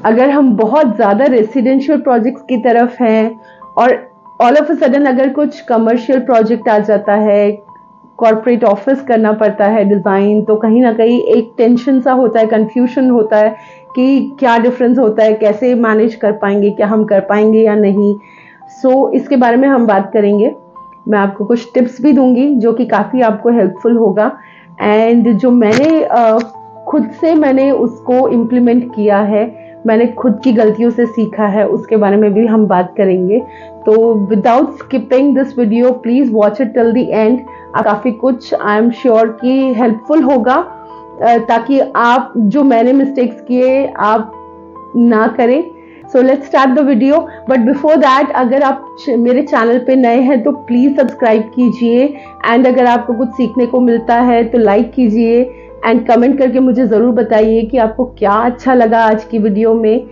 अगर हम बहुत ज़्यादा रेसिडेंशियल प्रोजेक्ट्स की तरफ हैं और ऑल ऑफ अ सडन अगर कुछ कमर्शियल प्रोजेक्ट आ जाता है, कॉर्पोरेट ऑफिस करना पड़ता है डिज़ाइन, तो कहीं ना कहीं एक टेंशन सा होता है, कंफ्यूजन होता है कि क्या डिफरेंस होता है, कैसे मैनेज कर पाएंगे, क्या हम कर पाएंगे या नहीं। इसके बारे में हम बात करेंगे। मैं आपको कुछ टिप्स भी दूंगी जो कि काफ़ी आपको हेल्पफुल होगा, एंड जो मैंने उसको इम्प्लीमेंट किया है, मैंने खुद की गलतियों से सीखा है, उसके बारे में भी हम बात करेंगे। तो without skipping this video please watch it till the end. काफ़ी कुछ आई एम श्योर कि हेल्पफुल होगा, ताकि आप जो मैंने मिस्टेक्स किए आप ना करें। So let's start the video, but before that अगर आप मेरे चैनल पे नए हैं तो प्लीज़ सब्सक्राइब कीजिए, एंड अगर आपको कुछ सीखने को मिलता है तो लाइक कीजिए, एंड कमेंट करके मुझे ज़रूर बताइए कि आपको क्या अच्छा लगा आज की वीडियो में।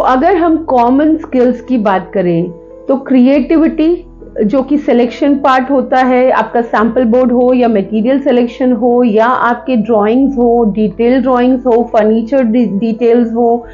अगर हम कॉमन स्किल्स की बात करें तो क्रिएटिविटी, जो कि सिलेक्शन पार्ट होता है, आपका सैम्पल बोर्ड हो या मटेरियल सिलेक्शन हो या आपके ड्राइंग्स हो, डिटेल ड्राइंग्स हो, फर्नीचर डिटेल्स हो,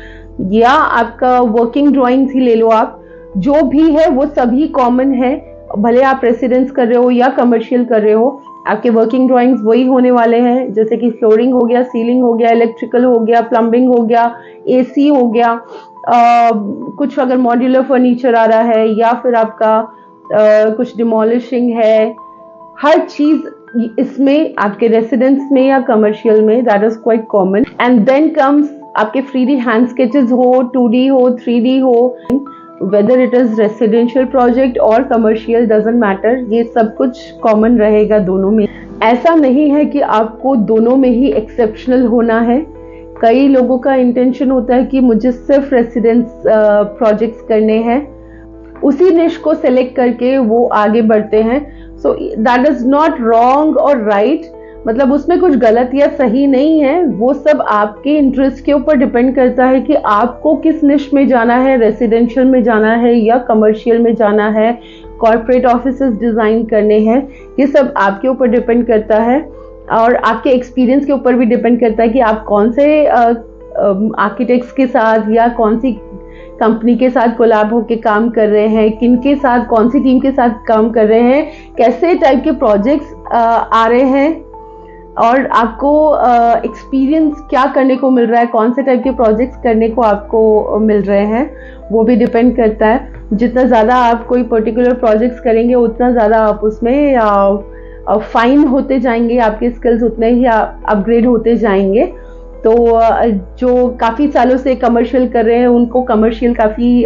या आपका वर्किंग ड्राइंग्स ही ले लो, आप जो भी है वो सभी कॉमन है। भले आप रेसिडेंस कर रहे हो या कमर्शियल कर रहे हो, आपके वर्किंग ड्राइंग्स वही होने वाले हैं, जैसे कि फ्लोरिंग हो गया, सीलिंग हो गया, इलेक्ट्रिकल हो गया, प्लम्बिंग हो गया, एसी हो गया, कुछ अगर मॉड्यूलर फर्नीचर आ रहा है, या फिर आपका कुछ डिमोलिशिंग है, हर चीज इसमें आपके रेसिडेंस में या कमर्शियल में, that is quite common. And then comes आपके 3D हैंड स्केचेस हो, 2D हो, 3D हो, whether it is residential project और कमर्शियल, डजंट मैटर, ये सब कुछ कॉमन रहेगा दोनों में। ऐसा नहीं है कि आपको दोनों में ही एक्सेप्शनल होना है। कई लोगों का इंटेंशन होता है कि मुझे सिर्फ रेसिडेंस प्रोजेक्ट्स करने हैं, उसी निश को सिलेक्ट करके वो आगे बढ़ते हैं। So that is not wrong और राइट, मतलब उसमें कुछ गलत या सही नहीं है, वो सब आपके इंटरेस्ट के ऊपर डिपेंड करता है कि आपको किस निश में जाना है, रेसिडेंशियल में जाना है या कमर्शियल में जाना है, कॉर्पोरेट ऑफिसेस डिजाइन करने हैं, ये सब आपके ऊपर डिपेंड करता है, और आपके एक्सपीरियंस के ऊपर भी डिपेंड करता है कि आप कौन से आर्किटेक्ट्स के साथ या कौन सी कंपनी के साथ कोलैब होके काम कर रहे हैं, किन के साथ, कौन सी टीम के साथ काम कर रहे हैं, कैसे टाइप के प्रोजेक्ट्स आ रहे हैं, और आपको एक्सपीरियंस क्या करने को मिल रहा है, कौन से टाइप के प्रोजेक्ट्स करने को आपको मिल रहे हैं, वो भी डिपेंड करता है। जितना ज़्यादा आप कोई पर्टिकुलर प्रोजेक्ट्स करेंगे उतना ज़्यादा आप उसमें फाइन होते जाएंगे, आपके स्किल्स उतने ही अपग्रेड होते जाएंगे। तो जो काफ़ी सालों से कमर्शियल कर रहे हैं उनको कमर्शियल काफ़ी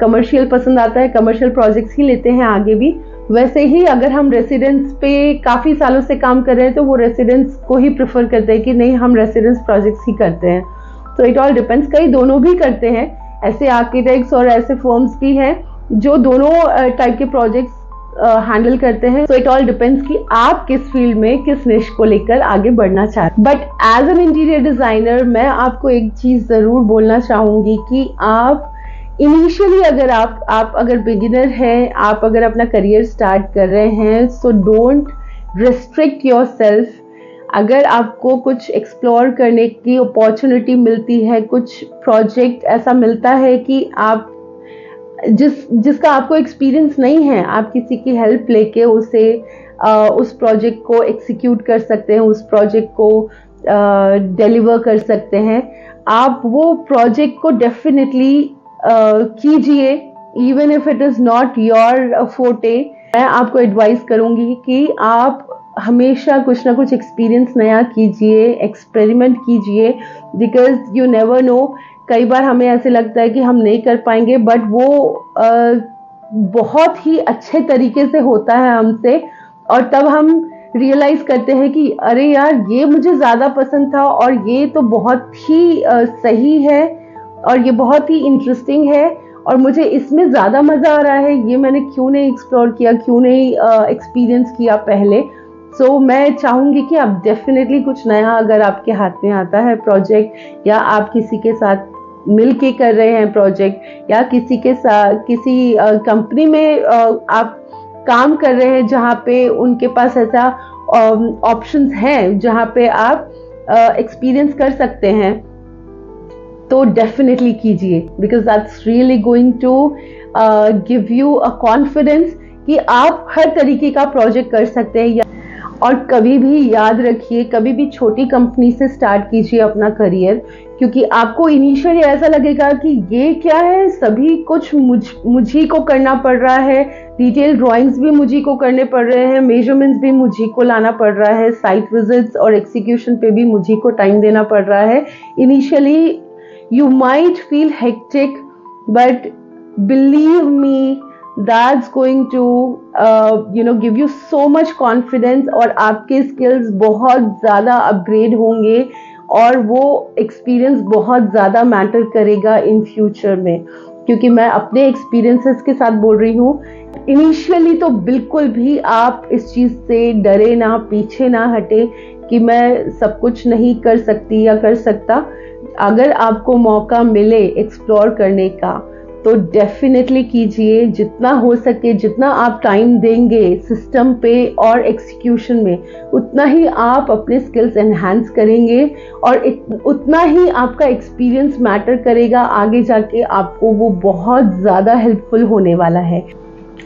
कमर्शियल पसंद आता है, कमर्शियल प्रोजेक्ट्स ही लेते हैं आगे भी। वैसे ही अगर हम रेसिडेंस पे काफ़ी सालों से काम कर रहे हैं तो वो रेसिडेंस को ही प्रेफर करते हैं कि नहीं, हम रेसिडेंस प्रोजेक्ट्स ही करते हैं। तो इट ऑल डिपेंड्स, कई दोनों भी करते हैं, ऐसे आर्किटेक्ट्स और ऐसे फर्म्स भी हैं जो दोनों टाइप के प्रोजेक्ट्स हैंडल करते हैं। सो इट ऑल डिपेंड्स कि आप किस फील्ड में, किस निश को लेकर आगे बढ़ना चाहते हैं। But as an interior designer मैं आपको एक चीज़ ज़रूर बोलना चाहूँगी कि आप इनिशियली अगर आप अगर बिगिनर हैं, आप अगर अपना करियर स्टार्ट कर रहे हैं, सो डोंट रिस्ट्रिक्ट योरसेल्फ। अगर आपको कुछ एक्सप्लोर करने की अपॉर्चुनिटी मिलती है, कुछ प्रोजेक्ट ऐसा मिलता है कि आप जिसका आपको एक्सपीरियंस नहीं है, आप किसी की हेल्प लेके उस प्रोजेक्ट को एग्जीक्यूट कर सकते हैं, उस प्रोजेक्ट को डिलीवर कर सकते हैं, आप वो प्रोजेक्ट को डेफिनेटली कीजिए, even if it is not your फोटे। मैं आपको एडवाइस करूंगी कि आप हमेशा कुछ ना कुछ एक्सपीरियंस नया कीजिए, एक्सपेरिमेंट कीजिए, बिकॉज यू नेवर नो। कई बार हमें ऐसे लगता है कि हम नहीं कर पाएंगे, बट वो बहुत ही अच्छे तरीके से होता है हमसे, और तब हम रियलाइज करते हैं कि अरे यार, ये मुझे ज़्यादा पसंद था और ये तो बहुत ही सही है और ये बहुत ही इंटरेस्टिंग है और मुझे इसमें ज़्यादा मज़ा आ रहा है, ये मैंने क्यों नहीं एक्सप्लोर किया, क्यों नहीं एक्सपीरियंस किया पहले। सो मैं चाहूँगी कि आप डेफिनेटली कुछ नया अगर आपके हाथ में आता है प्रोजेक्ट, या आप किसी के साथ मिल के कर रहे हैं प्रोजेक्ट, या किसी के साथ किसी कंपनी में आप काम कर रहे हैं जहाँ पे उनके पास ऐसा ऑप्शंस हैं जहाँ पे आप एक्सपीरियंस कर सकते हैं, तो डेफिनेटली कीजिए, because that's really going to give you a confidence कि आप हर तरीके का प्रोजेक्ट कर सकते हैं। और कभी भी याद रखिए, कभी भी छोटी कंपनी से स्टार्ट कीजिए अपना करियर, क्योंकि आपको इनिशियली ऐसा लगेगा कि ये क्या है, सभी कुछ मुझी को करना पड़ रहा है, डिटेल ड्राइंग्स भी मुझी को करने पड़ रहे हैं, मेजरमेंट्स भी मुझी को लाना पड़ रहा है, साइट विजिट्स और एग्जीक्यूशन पे भी मुझी को टाइम देना पड़ रहा है। Initially you might feel hectic, but believe me, that's going to give you so much confidence, और आपके skills बहुत ज़्यादा अपग्रेड होंगे और वो एक्सपीरियंस बहुत ज़्यादा मैटर करेगा इन फ्यूचर में। क्योंकि मैं अपने एक्सपीरियंसेस के साथ बोल रही हूँ, इनिशियली तो बिल्कुल भी आप इस चीज़ से डरे ना, पीछे ना हटे कि मैं सब कुछ नहीं कर सकती या कर सकता। अगर आपको मौका मिले एक्सप्लोर करने का तो डेफिनेटली कीजिए, जितना हो सके, जितना आप टाइम देंगे सिस्टम पे और एग्जीक्यूशन में, उतना ही आप अपने स्किल्स एनहांस करेंगे और उतना ही आपका एक्सपीरियंस मैटर करेगा। आगे जाके आपको वो बहुत ज़्यादा हेल्पफुल होने वाला है।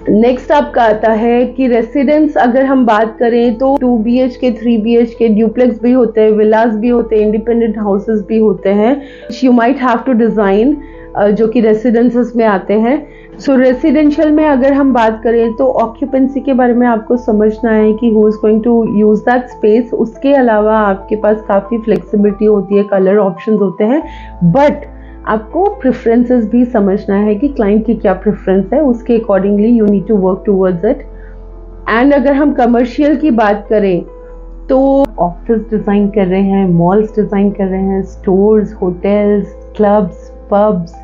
नेक्स्ट आपका आता है कि रेसिडेंस, अगर हम बात करें तो 2 BHK 3 BHK ड्यूप्लेक्स भी होते हैं, विलास भी होते हैं, इंडिपेंडेंट हाउसेस भी होते हैं, you might have to design, जो कि रेसिडेंसेस में आते हैं। सो रेसिडेंशियल में अगर हम बात करें तो ऑक्यूपेंसी के बारे में आपको समझना है कि who is going to use that space. उसके अलावा आपके पास काफ़ी फ्लेक्सिबिलिटी होती है, कलर ऑप्शंस होते हैं, बट आपको प्रेफरेंसेस भी समझना है कि क्लाइंट की क्या प्रेफरेंस है, उसके accordingly you need to work towards it. And अगर हम कमर्शियल की बात करें तो ऑफिस डिज़ाइन कर रहे हैं, मॉल्स डिज़ाइन कर रहे हैं, स्टोर्स, होटल्स, क्लब्स, पब्स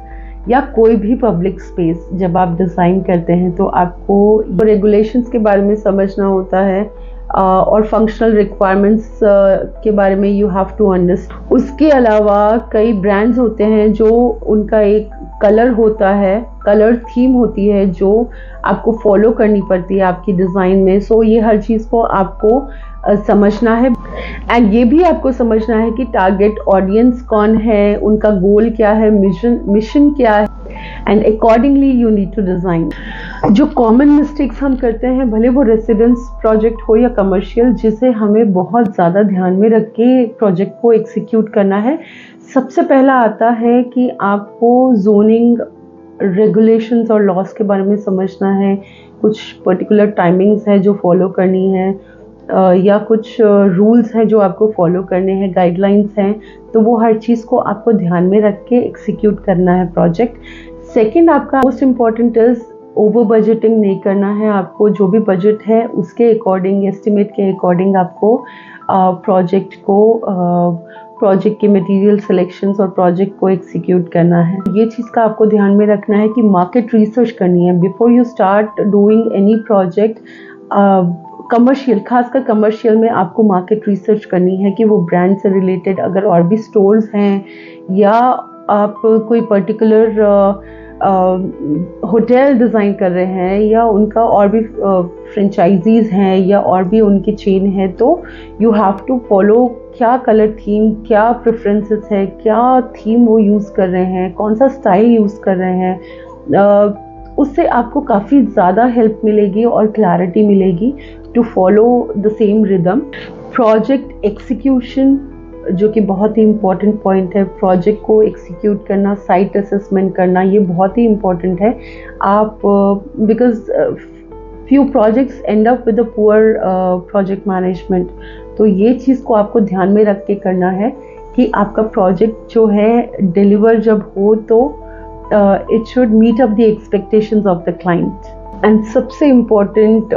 या कोई भी पब्लिक स्पेस जब आप डिज़ाइन करते हैं तो आपको रेगुलेशंस के बारे में समझना होता है और फंक्शनल रिक्वायरमेंट्स के बारे में यू हैव टू अंडरस्टैंड। उसके अलावा कई ब्रांड्स होते हैं जो उनका एक कलर होता है, कलर थीम होती है जो आपको फॉलो करनी पड़ती है आपकी डिज़ाइन में। सो ये हर चीज़ को आपको समझना है एंड ये भी आपको समझना है कि टारगेट ऑडियंस कौन है, उनका गोल क्या है, मिशन क्या है, and accordingly you need to design. जो कॉमन मिस्टेक्स हम करते हैं, भले वो रेसिडेंस प्रोजेक्ट हो या कमर्शियल, जिसे हमें बहुत ज़्यादा ध्यान में रख के प्रोजेक्ट को एग्जीक्यूट करना है, सबसे पहला आता है कि आपको जोनिंग रेगुलेशंस और लॉस के बारे में समझना है। कुछ पर्टिकुलर टाइमिंग्स है जो फॉलो करनी है या कुछ रूल्स हैं जो आपको फॉलो करने हैं, गाइडलाइंस हैं, तो वो हर चीज़ को आपको ध्यान में रख के एग्जीक्यूट करना है प्रोजेक्ट। सेकंड, आपका most important is over budgeting नहीं करना है। आपको जो भी बजट है उसके अकॉर्डिंग, एस्टिमेट के अकॉर्डिंग आपको प्रोजेक्ट के मटेरियल सिलेक्शंस और प्रोजेक्ट को एग्जीक्यूट करना है। ये चीज़ का आपको ध्यान में रखना है कि मार्केट रिसर्च करनी है before you start doing any project. Commercial, खासकर कमर्शियल में आपको मार्केट रिसर्च करनी है कि वो ब्रांड से रिलेटेड अगर और भी स्टोर्स हैं या आप कोई पर्टिकुलर होटल डिज़ाइन कर रहे हैं या उनका और भी फ्रेंचाइजीज़ हैं या और भी उनकी चेन है, तो यू हैव टू फॉलो क्या कलर थीम, क्या प्रेफरेंसेस है, क्या थीम वो यूज़ कर रहे हैं, कौन सा स्टाइल यूज़ कर रहे हैं। उससे आपको काफ़ी ज़्यादा हेल्प मिलेगी और क्लैरिटी मिलेगी to follow the same rhythm. Project execution, जो कि बहुत ही इम्पॉर्टेंट पॉइंट है, प्रोजेक्ट को एग्जीक्यूट करना, साइट असेसमेंट करना, ये बहुत ही इम्पॉर्टेंट है। आप because few projects end up with a poor project management, तो ये चीज़ को आपको ध्यान में रख के करना है कि आपका प्रोजेक्ट जो है डिलीवर जब हो तो it should meet up the expectations of the client। And सबसे इम्पॉर्टेंट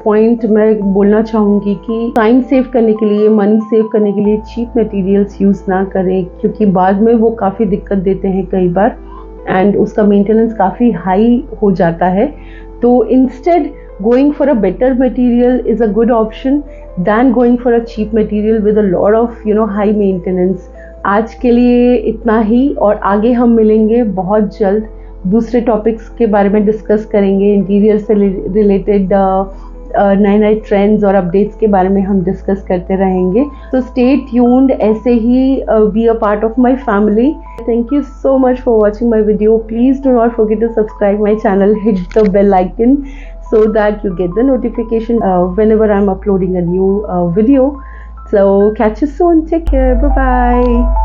पॉइंट मैं बोलना चाहूँगी कि टाइम सेव करने के लिए, मनी सेव करने के लिए चीप मटेरियल्स यूज़ ना करें, क्योंकि बाद में वो काफ़ी दिक्कत देते हैं कई बार एंड उसका मेंटेनेंस काफ़ी हाई हो जाता है। तो instead going for a better material is a good option than going for a cheap material with a lot of high maintenance. आज के लिए इतना ही और आगे हम मिलेंगे बहुत जल्द, दूसरे टॉपिक्स के बारे में डिस्कस करेंगे, इंटीरियर से रिलेटेड नए नए ट्रेंड्स और अपडेट्स के बारे में हम डिस्कस करते रहेंगे. तो स्टे ट्यून्ड, ऐसे ही be a part of my family. Thank you so much for watching my video. Please do not forget to subscribe my channel, hit the bell icon so that you get the notification whenever I'm uploading a new video. So catch you soon. Take care. Bye bye.